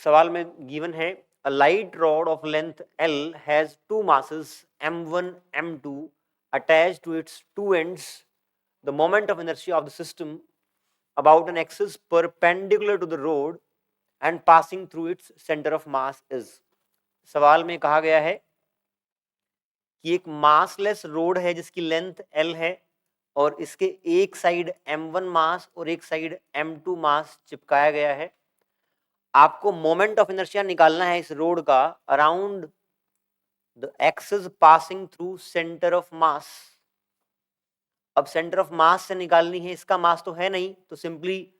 सवाल में गिवन है a light rod of length L has two masses m1 m2 attached to its two ends. The moment of inertia of the system about an axis perpendicular to the rod and passing through its center of mass is. सवाल में कहा गया है कि एक massless road है जिसकी length L है और इसके एक साइड m1 मास और एक साइड m2 मास चिपकाया गया है। आपको मोमेंट ऑफ इनर्शिया निकालना है इस रोड का around the axis passing through centre of मास। अब सेंटर ऑफ मास से निकालनी है, इसका मास तो है नहीं, तो सिंपली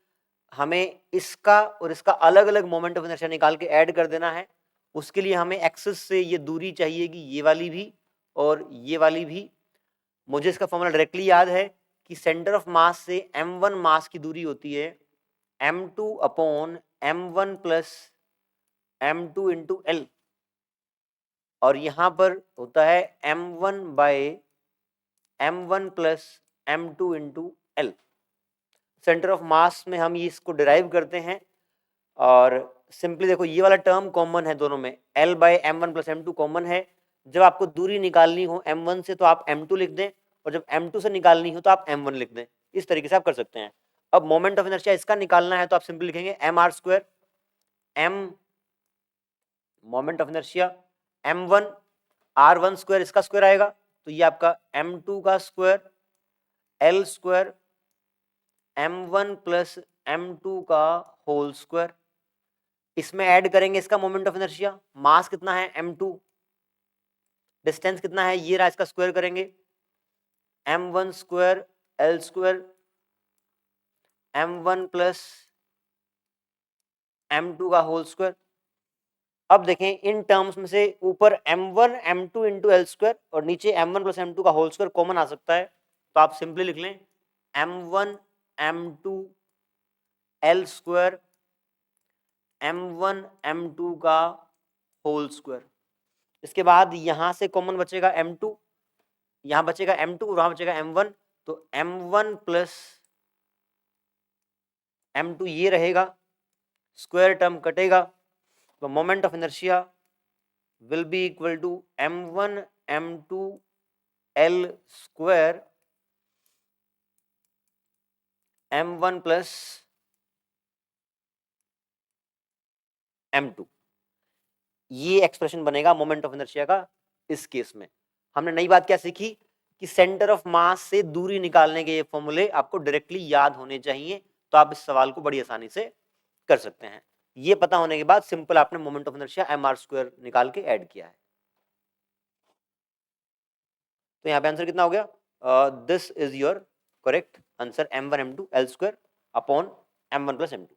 हमें इसका और इसका अलग अलग मोमेंट ऑफ इनर्शिया निकाल के ऐड कर देना है। उसके लिए हमें एक्सिस से ये दूरी चाहिएगी, ये वाली भी और ये वाली भी। मुझे इसका फॉर्मूला डायरेक्टली याद है कि सेंटर ऑफ मास से m1 मास की दूरी होती है m2 upon m1 plus m2 into L, और यहां पर होता है m1 by m1 plus m2 into L. Centre of mass में हम ये इसको डिराइव करते हैं और सिंपली देखो ये वाला टर्म कॉमन है दोनों में, l bye m1 plus m2 common है। जब आपको दूरी निकालनी हो m1 से तो आप m2 लिख दें, और जब m2 से निकालनी हो तो आप m1 लिख दें। इस तरीके से आप कर सकते हैं। अब मोमेंट ऑफ इनर्शिया इसका निकालना है तो आप सिंपली लिखेंगे mr square, m moment of inertia m1 r1 square, इसका स्क्वायर आएगा तो ये आपका m2 का square l square m1 plus m2 का होल स्क्वायर। इसमें ऐड करेंगे इसका मोमेंट ऑफ इनर्शिया, मास कितना है m2, डिस्टेंस कितना है ये रहा, इसका स्क्वायर करेंगे m1 square l square m1 plus m2 का होल स्क्वायर। अब देखें इन टर्म्स में से ऊपर m1 m2 into L square और नीचे m1 प्लस m2 का होल स्क्वायर कॉमन आ सकता है, तो आप सिंपली लिख लें m1 m2 L square m1 m2 का होल स्क्वायर। इसके बाद यहां से कॉमन बचेगा m2, यहां बचेगा m2, वहां बचेगा m1, तो m1 प्लस m2 ये रहेगा, स्क्वायर टर्म कटेगा, तो moment of inertia will be equal to m1 m2 l square m1 plus m2। ये एक्सप्रेशन बनेगा मोमेंट ऑफ इनर्शिया का। इस केस में हमने नई बात क्या सीखी कि सेंटर ऑफ मास से दूरी निकालने के ये फॉर्मूले आपको डायरेक्टली याद होने चाहिए, तो आप इस सवाल को बड़ी आसानी से कर सकते हैं। ये पता होने के बाद सिंपल आपने moment of inertia mr square निकाल के ऐड किया है। तो यहाँ पे आंसर कितना हो गया? This is your correct answer m1 m2 l square upon m1 plus m2।